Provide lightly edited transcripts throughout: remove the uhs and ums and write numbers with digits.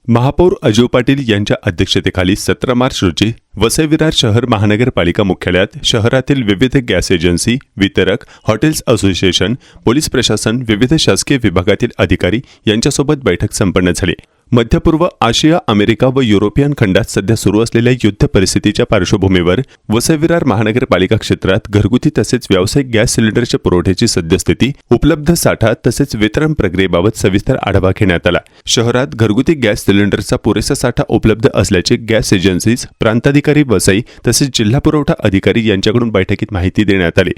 महापौर अजय पाटील यांच्या अध्यक्षतेखाली 17 मार्च रोजी वसई विरार शहर महानगरपालिका मुख्यालयात शहरातील विविध गॅस एजन्सी, वितरक, हॉटेल्स असोसिएशन, पोलीस प्रशासन, विविध शासकीय विभागातील अधिकारी यांच्यासोबत बैठक संपन्न झाली. मध्यपूर्व, आशिया, अमेरिका व युरोपियन खंडात सध्या सुरू असलेल्या युद्ध परिस्थितीच्या पार्श्वभूमीवर वसई विरार महानगरपालिका क्षेत्रात घरगुती तसेच व्यावसायिक गॅस सिलेंडरच्या पुरवठ्याची सद्यस्थिती, उपलब्ध साठा तसेच वितरण प्रक्रियेबाबत सविस्तर आढावा घेण्यात आला. शहरात घरगुती गॅस सिलेंडरचा पुरेसा साठा उपलब्ध असल्याचे गॅस एजन्सीज, प्रांताधिकारी वसई तसेच जिल्हा पुरवठा अधिकारी यांच्याकडून बैठकीत माहिती देण्यात आली.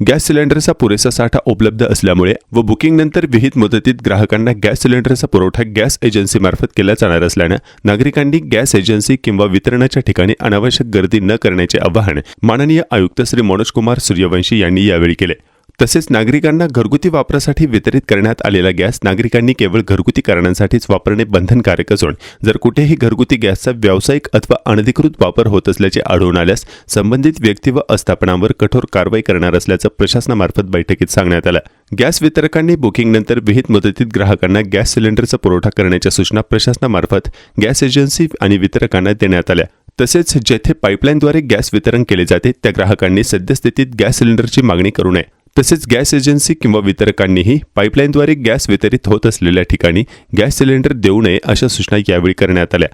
गॅस सिलेंडरचा पुरेसा साठा उपलब्ध असल्यामुळे व बुकिंगनंतर विहित मुदतीत ग्राहकांना गॅस सिलेंडरचा पुरवठा गॅस एजन्सी मार्फत केला जाणार असल्याने नागरिकांनी गॅस एजन्सी किंवा वितरणाच्या ठिकाणी अनावश्यक गर्दी न करण्याचे आवाहन माननीय आयुक्त श्री मनोज कुमार सूर्यवंशी यांनी यावेळी केले. तसेच नागरिकांना घरगुती वापरासाठी वितरित करण्यात आलेला गॅस नागरिकांनी केवळ घरगुती कारणांसाठीच वापरणे बंधनकारक असून जर कुठेही घरगुती गॅसचा व्यावसायिक अथवा अनधिकृत वापर होत असल्याचे आढळून आल्यास संबंधित व्यक्ती व आस्थापनांवर कठोर कारवाई करणार असल्याचं प्रशासनामार्फत बैठकीत सांगण्यात आलं. गॅस वितरकांनी बुकिंगनंतर विहित मुदतीत ग्राहकांना गॅस सिलेंडरचा पुरवठा करण्याच्या सूचना प्रशासनामार्फत गॅस एजन्सी आणि वितरकांना देण्यात आल्या. तसेच जेथे पाईपलाईनद्वारे गॅस वितरण केले जाते त्या ग्राहकांनी सद्यस्थितीत गॅस सिलेंडरची मागणी करू नये. तसेच गॅस एजन्सी किंवा वितरकांनीही पाईपलाईनद्वारे गॅस वितरित होत असलेल्या ठिकाणी गॅस सिलेंडर देऊ नये अशा सूचना यावेळी करण्यात आल्या.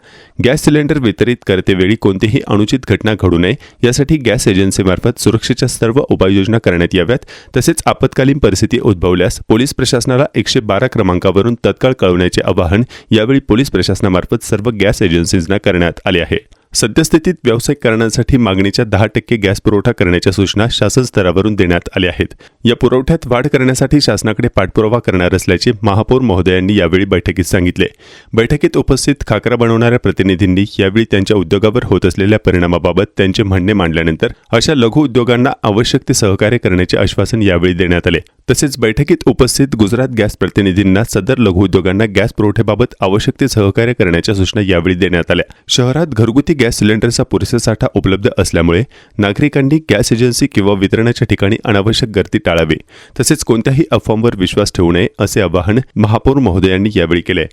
गॅस सिलेंडर वितरित करतेवेळी कोणतीही अनुचित घटना घडू नये यासाठी गॅस एजन्सीमार्फत सुरक्षेच्या सर्व उपाययोजना करण्यात याव्यात. तसेच आपत्कालीन परिस्थिती उद्भवल्यास पोलीस प्रशासनाला 112 क्रमांकावरून तत्काळ कळवण्याचे आवाहन यावेळी पोलीस प्रशासनामार्फत सर्व गॅस एजन्सीजना करण्यात आले आहे. सद्यस्थितीत व्यावसायिक कारणांसाठी मागणीच्या 10% गॅस पुरवठा करण्याच्या सूचना शासन स्तरावरून देण्यात आल्या आहेत. या पुरवठ्यात वाढ करण्यासाठी शासनाकडे पाठपुरावा करणार असल्याचे महापौर महोदयांनी यावेळी बैठकीत सांगितले. बैठकीत उपस्थित खाकरा बनवणाऱ्या प्रतिनिधींनी यावेळी त्यांच्या उद्योगावर होत असलेल्या परिणामाबाबत त्यांचे म्हणणे मांडल्यानंतर अशा लघु उद्योगांना आवश्यक ते सहकार्य करण्याचे आश्वासन यावेळी देण्यात आले. तसेच बैठकीत उपस्थित गुजरात गॅस प्रतिनिधींना सदर लघु उद्योगांना गॅस पुरवठ्याबाबत आवश्यक ते सहकार्य करण्याच्या सूचना यावेळी देण्यात आल्या. शहरात घरगुती गॅस सिलेंडरचा पुरेसा साठा उपलब्ध असल्यामुळे नागरिकांनी गॅस एजन्सी किंवा वितरणाच्या ठिकाणी अनावश्यक गर्दी टाळावी. तसेच कोणत्याही अफवांवर विश्वास ठेवू नये असे आवाहन महापौर महोदयांनी यावेळी केले.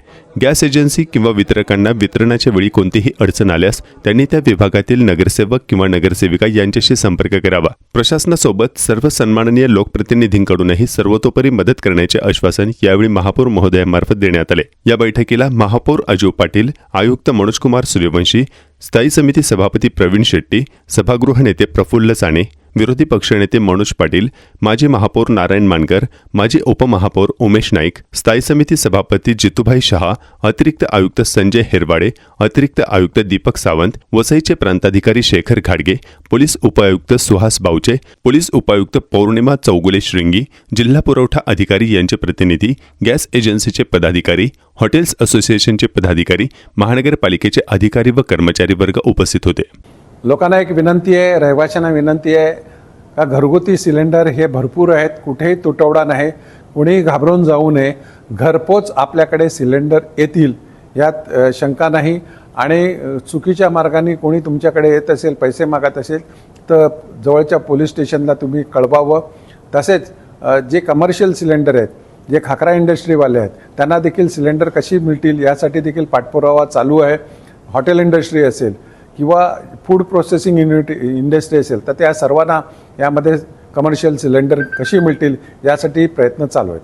गॅस एजन्सी किंवा वितरकांना वितरणाच्या वेळी कोणतीही अडचण आल्यास त्यांनी त्या विभागातील नगरसेवक किंवा नगरसेविका यांच्याशी संपर्क करावा. प्रशासनासोबत सर्व सन्माननीय लोकप्रतिनिधींकडूनही सर्वतोपरी मदत करण्याचे आश्वासन यावेळी महापौर महोदयांमार्फत देण्यात आले. या बैठकीला महापौर अजय पाटील, आयुक्त मनोज कुमार सूर्यवंशी, स्थायी समिती सभापती प्रवीण शेट्टी, सभागृह नेते प्रफुल्ल साने, विरोधी पक्षनेते मनोज पाटील, माजी महापौर नारायण मानकर, माजी उपमहापौर उमेश नाईक, स्थायी समिती सभापती जितूभाई शहा, अतिरिक्त आयुक्त संजय हेरवाडे, अतिरिक्त आयुक्त दीपक सावंत, वसईचे प्रांताधिकारी शेखर घाडगे, पोलीस उपायुक्त सुहास बावचे, पोलीस उपायुक्त पौर्णिमा चौगुले श्रृंगी, जिल्हा पुरवठा अधिकारी यांचे प्रतिनिधी, गॅस एजन्सीचे पदाधिकारी, हॉटेल्स असोसिएशनचे पदाधिकारी, महानगरपालिकेचे अधिकारी व कर्मचारी वर्ग उपस्थित होते. लोकांना एक विनंती आहे, रहिवाशांना विनंती आहे का घरगुती सिलेंडर हे भरपूर आहेत, कुठेही तुटवडा नाही, कोणीही घाबरून जाऊ नये. घरपोच आपल्याकडे सिलेंडर येतील यात शंका नाही. आणि चुकीच्या मार्गाने कोणी तुमच्याकडे येत असेल, पैसे मागत असेल तर जवळच्या पोलीस स्टेशनला तुम्ही कळवावं. तसेच जे कमर्शियल सिलेंडर आहेत, जे खाकरा इंडस्ट्रीवाले आहेत, त्यांना देखील सिलेंडर कशी मिळतील यासाठी देखील पाठपुरावा चालू आहे. हॉटेल इंडस्ट्री असेल किंवा फूड प्रोसेसिंग इंडस्ट्री असेल तर त्या सर्वांना यामध्ये कमर्शियल सिलेंडर कशी मिळतील यासाठी प्रयत्न चालू आहेत.